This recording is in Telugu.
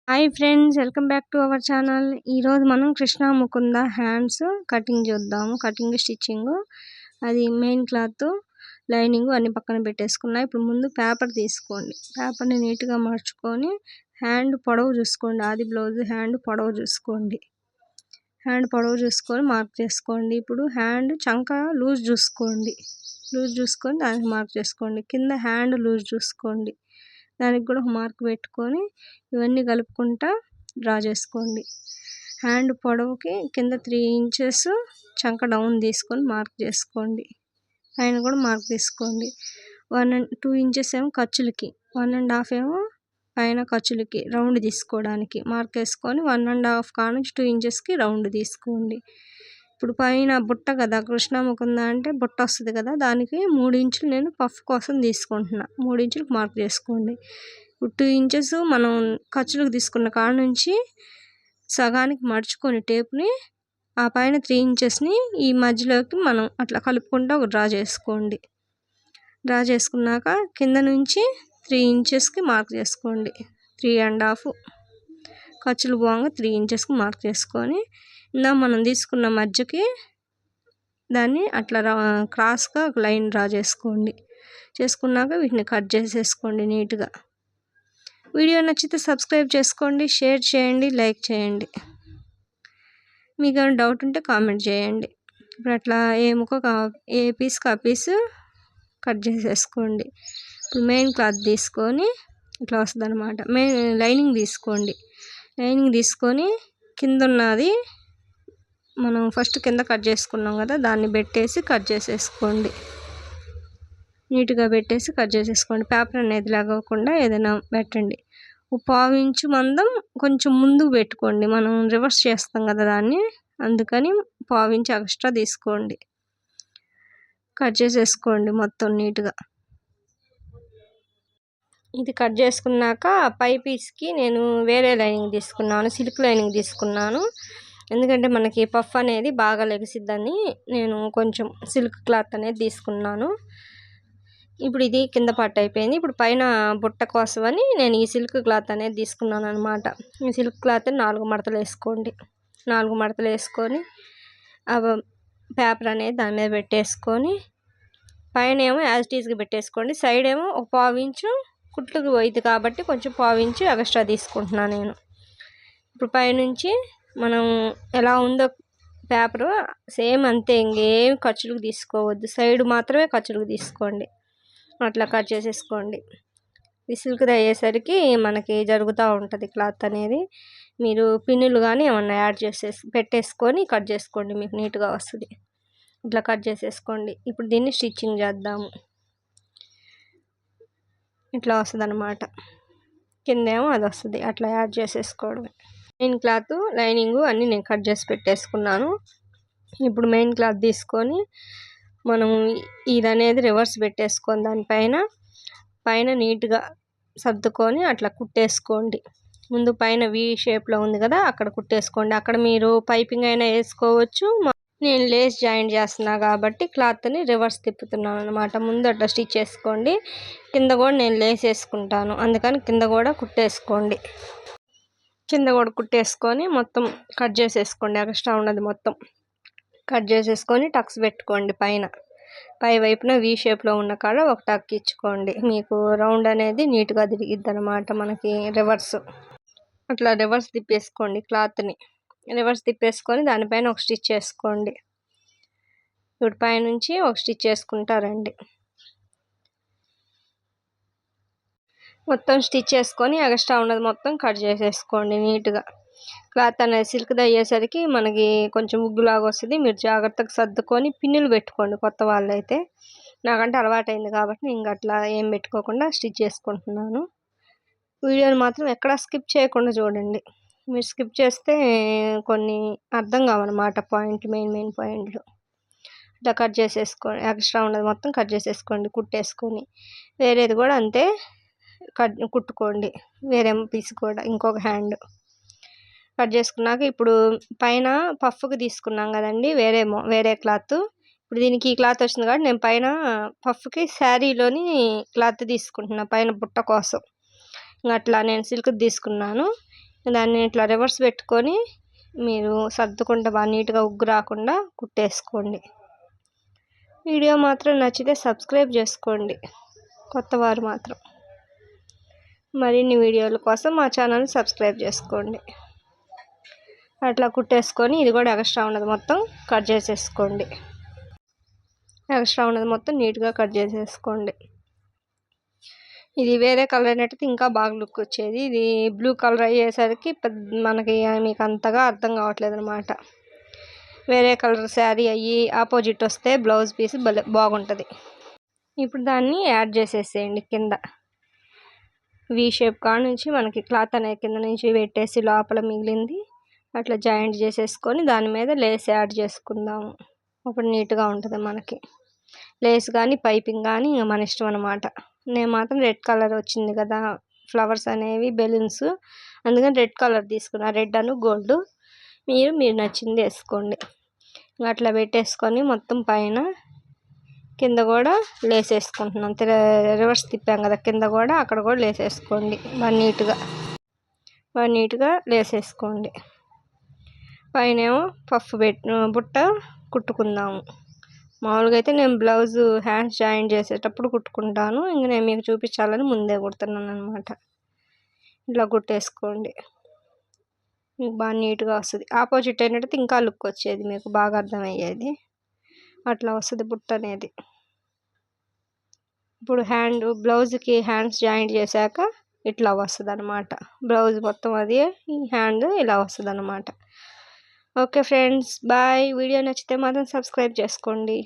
Hi friends, welcome back to our channel. ఈరోజు మనం కృష్ణ ముకుంద హ్యాండ్స్ కటింగ్ చూద్దాము. కటింగ్ స్టిచ్చింగ్, అది మెయిన్ క్లాత్, లైనింగ్ అన్ని పక్కన పెట్టేసుకున్నా. ఇప్పుడు ముందు పేపర్ తీసుకోండి. పేపర్ని నీట్గా మర్చుకొని హ్యాండ్ పొడవు చూసుకోండి. ఆది బ్లౌజ్ హ్యాండ్ పొడవు చూసుకోండి. హ్యాండ్ పొడవు చూసుకొని మార్క్ చేసుకోండి. ఇప్పుడు హ్యాండ్ చంక లూజ్ చూసుకోండి. లూజ్ చూసుకొని దానికి మార్క్ చేసుకోండి. కింద హ్యాండ్ లూజ్ చూసుకోండి, దానికి కూడా ఒక మార్క్ పెట్టుకొని ఇవన్నీ కలుపుకుంటా డ్రా చేసుకోండి. హ్యాండ్ పొడవుకి కింద 3 ఇంచెస్ చంక డౌన్ తీసుకొని మార్క్ చేసుకోండి. పైన కూడా మార్క్ తీసుకోండి. 2 ఇంచెస్ ఏమో ఖర్చులకి, 1.5 ఏమో పైన ఖర్చులకి రౌండ్ తీసుకోవడానికి మార్క్ వేసుకొని 1.5 కానుంచి 2 ఇంచెస్కి రౌండ్ తీసుకోండి. ఇప్పుడు పైన బుట్ట కదా, కృష్ణ ముకుంద అంటే బుట్ట వస్తుంది కదా, దానికి 3 ఇంచులు నేను పఫ్ కోసం తీసుకుంటున్నా. 3 ఇంచులకు మార్క్ చేసుకోండి. ఇప్పుడు 2 ఇంచెస్ మనం ఖర్చులకు తీసుకున్న కాడ నుంచి సగానికి మడుచుకొని టేప్ని ఆ పైన 3 ఇంచెస్ని ఈ మధ్యలోకి మనం అట్లా కలుపుకుంటూ ఒక డ్రా చేసుకోండి. డ్రా చేసుకున్నాక కింద నుంచి 3 ఇంచెస్కి మార్క్ చేసుకోండి. 3.5 ఖర్చులు పోగా 3 ఇంచెస్కి మార్క్ చేసుకొని ఇందా మనం తీసుకున్న మధ్యకి దాన్ని అట్లా క్రాస్గా ఒక లైన్ డ్రా చేసుకోండి. చేసుకున్నాక వీటిని కట్ చేసేసుకోండి నీట్గా. వీడియో నచ్చితే సబ్స్క్రైబ్ చేసుకోండి, షేర్ చేయండి, లైక్ చేయండి. మీకు ఏమైనా డౌట్ ఉంటే కామెంట్ చేయండి. ఇప్పుడు అట్లా ఏ పీస్కి ఆ పీస్ కట్ చేసేసుకోండి. ఇప్పుడు మెయిన్ క్లాత్ తీసుకొని ఇట్లా వస్తుంది అనమాట. లైనింగ్ తీసుకోండి. లైనింగ్ తీసుకొని కింద ఉన్నది మనం ఫస్ట్ కింద కట్ చేసుకున్నాం కదా, దాన్ని పెట్టేసి కట్ చేసేసుకోండి. నీట్గా పెట్టేసి కట్ చేసేసుకోండి. పేపర్ అనేది లాగకుండా ఏదైనా పెట్టండి. 1/4 ఇంచు మందం కొంచెం ముందుకు పెట్టుకోండి, మనం రివర్స్ చేస్తాం కదా దాన్ని, అందుకని 1/4 ఇంచు ఎక్స్ట్రా తీసుకోండి. కట్ చేసేసుకోండి మొత్తం నీట్గా. ఇది కట్ చేసుకున్నాక పై పీస్కి నేను వేరే లైనింగ్ తీసుకున్నాను, సిల్క్ లైనింగ్ తీసుకున్నాను. ఎందుకంటే మనకి పఫ్ అనేది బాగా లెగిసిద్దని నేను కొంచెం సిల్క్ క్లాత్ అనేది తీసుకున్నాను. ఇప్పుడు ఇది కింద పార్ట్ అయిపోయింది. ఇప్పుడు పైన బుట్ట కోసమని నేను ఈ సిల్క్ క్లాత్ అనేది తీసుకున్నాను అనమాట. ఈ సిల్క్ క్లాత్ 4 మడతలు వేసుకోండి. 4 మడతలు వేసుకొని ఆ పేపర్ అనేది దాని మీద పెట్టేసుకొని పైన ఏమో యాజ్ ఇట్ ఈజ్గా పెట్టేసుకోండి. సైడ్ ఏమో 1/4 ఇంచు కుట్లకు పోయింది కాబట్టి కొంచెం 1/4 ఇంచు ఎక్స్ట్రా తీసుకుంటున్నాను నేను. ఇప్పుడు పైనుంచి మనం ఎలా ఉందో పేపరు సేమ్ అంతే, ఇంకేం ఖర్చులకు తీసుకోవద్దు. సైడ్ మాత్రమే ఖర్చులకు తీసుకోండి. అట్లా కట్ చేసేసుకోండి. సిల్క్ది అయ్యేసరికి మనకి జరుగుతూ ఉంటుంది క్లాత్ అనేది. మీరు పిన్నులు కానీ ఏమన్నా యాడ్ పెట్టేసుకొని కట్ చేసుకోండి, మీకు నీట్గా వస్తుంది. ఇట్లా కట్ చేసేసుకోండి. ఇప్పుడు దీన్ని స్టిచ్చింగ్ చేద్దాము. ఇట్లా వస్తుంది అనమాట. కిందేమో అది వస్తుంది. అట్లా యాడ్ చేసేసుకోవడమే. మెయిన్ క్లాత్, లైనింగు అన్నీ నేను కట్ చేసి పెట్టేసుకున్నాను. ఇప్పుడు మెయిన్ క్లాత్ తీసుకొని మనం ఇది అనేది రివర్స్ పెట్టేసుకొని దానిపైన నీట్గా సర్దుకొని అట్లా కుట్టేసుకోండి. ముందు పైన వి షేప్లో ఉంది కదా, అక్కడ కుట్టేసుకోండి. అక్కడ మీరు పైపింగ్ అయినా వేసుకోవచ్చు. నేను లేస్ జాయింట్ చేస్తున్నా కాబట్టి క్లాత్ని రివర్స్ తిప్పుతున్నాను అనమాట. ముందు అట్లా స్టిచ్ చేసుకోండి. కింద కూడా నేను లేస్ వేసుకుంటాను, అందుకని కింద కూడా కుట్టేసుకోండి. కింద కూడా కుట్టేసుకొని మొత్తం కట్ చేసేసుకోండి. ఎక్స్ట్రా ఉన్నది మొత్తం కట్ చేసేసుకొని టక్స్ పెట్టుకోండి. పై వైపున వి షేప్లో ఉన్న కాడ ఒక టక్ ఇచ్చుకోండి. మీకు రౌండ్ అనేది నీట్గా తిరిగిద్ది అనమాట. మనకి రివర్స్ అట్లా రివర్స్ తిప్పేసుకోండి. క్లాత్ని రివర్స్ తిప్పేసుకొని దానిపైన ఒక స్టిచ్ చేసుకోండి. ఇప్పుడు పైనుంచి ఒక స్టిచ్ చేసుకుంటారండి. మొత్తం స్టిచ్ చేసుకొని ఎక్స్ట్రా ఉన్నది మొత్తం కట్ చేసేసుకోండి నీట్గా. క్లాత్ అనేది సిల్క్ది అయ్యేసరికి మనకి కొంచెం ఉగ్గులాగా వస్తుంది. మీరు జాగ్రత్తగా సర్దుకొని పిన్నులు పెట్టుకోండి. కొత్త వాళ్ళు అయితే, నాకంటే అలవాటైంది కాబట్టి నేను అట్లా ఏం పెట్టుకోకుండా స్టిచ్ చేసుకుంటున్నాను. వీడియోని మాత్రం ఎక్కడా స్కిప్ చేయకుండా చూడండి. మీరు స్కిప్ చేస్తే కొన్ని అర్థం కావన్నమాట మెయిన్ పాయింట్లు. ఇట్లా కట్ చేసేసుకోండి. ఎక్స్ట్రా ఉన్నది మొత్తం కట్ చేసేసుకోండి కుట్టేసుకొని. వేరేది కూడా అంతే కుట్టుకోండి. వేరే పీస్ కూడా ఇంకొక హ్యాండ్ కట్ చేసుకున్నాక ఇప్పుడు పైన పఫ్కి తీసుకున్నాం కదండి వేరే క్లాత్. ఇప్పుడు దీనికి ఈ క్లాత్ వచ్చింది కాబట్టి నేను పైన పఫ్కి శారీలోని క్లాత్ తీసుకుంటున్నా పైన బుట్ట కోసం. అట్లా నేను సిల్క్ తీసుకున్నాను. దాన్ని ఇట్లా రివర్స్ పెట్టుకొని మీరు సర్దుకుంటే బాగా నీట్గా ఉగ్గు రాకుండా కుట్టేసుకోండి. వీడియో మాత్రం నచ్చితే సబ్స్క్రైబ్ చేసుకోండి, కొత్తవారు మాత్రం. మరిన్ని వీడియోల కోసం మా ఛానల్ని సబ్స్క్రైబ్ చేసుకోండి. అట్లా కుట్టేసుకొని ఇది కూడా ఎక్స్ట్రా ఉన్నది మొత్తం కట్ చేసేసుకోండి. ఎక్స్ట్రా ఉన్నది మొత్తం నీట్గా కట్ చేసేసుకోండి. ఇది వేరే కలర్ అయినట్టయితే ఇంకా బాగా లుక్ వచ్చేది. ఇది బ్లూ కలర్ అయ్యేసరికి మీకు అంతగా అర్థం కావట్లేదు అనమాట. వేరే కలర్ శారీ అయ్యి ఆపోజిట్ వస్తే బ్లౌజ్ పీస్ బాగుంటుంది. ఇప్పుడు దాన్ని యాడ్ చేసేసేయండి. కింద వీ షేప్ కాడ నుంచి మనకి క్లాత్ అనేది కింద నుంచి పెట్టేసి లోపల మిగిలింది అట్లా జాయింట్ చేసేసుకొని దాని మీద లేస్ యాడ్ చేసుకుందాము. అప్పుడు నీట్గా ఉంటుంది మనకి. లేస్ కానీ పైపింగ్ కానీ మన ఇష్టం అనమాట. నేను మాత్రం రెడ్ కలర్ వచ్చింది కదా ఫ్లవర్స్ అనేవి బెలూన్స్, అందుకని రెడ్ కలర్ తీసుకున్నా. రెడ్ అను గోల్డ్, మీరు నచ్చింది వేసుకోండి. అట్లా పెట్టేసుకొని మొత్తం పైన కింద కూడా లేస్ వేసుకుంటున్నాం. రివర్స్ తిప్పాం కదా కింద కూడా, అక్కడ కూడా లేస్ వేసుకోండి. నీట్గా లేస్ వేసుకోండి. పైన ఏమో పఫ్ బుట్ట కుట్టుకుందాము. మామూలుగా అయితే నేను బ్లౌజ్ హ్యాండ్స్ జాయిన్ చేసేటప్పుడు కుట్టుకుంటాను. ఇంక నేను మీకు చూపించాలని ముందే కుడుతున్నాను అనమాట. ఇట్లా కుట్టేసుకోండి, మీకు బాగా నీట్గా వస్తుంది. ఆపోజిట్ అయినట్టయితే ఇంకా లుక్ వచ్చేది, మీకు బాగా అర్థమయ్యేది. అట్లా వస్తుంది బుట్ట అనేది. ఇప్పుడు బ్లౌజ్కి హ్యాండ్స్ జాయింట్ చేశాక ఇట్లా వస్తుంది అనమాట. బ్లౌజ్ మొత్తం అది, ఈ హ్యాండ్ ఇలా వస్తుంది అనమాట. Okay friends, bye. వీడియో నచ్చితే మాత్రం సబ్స్క్రైబ్ చేసుకోండి.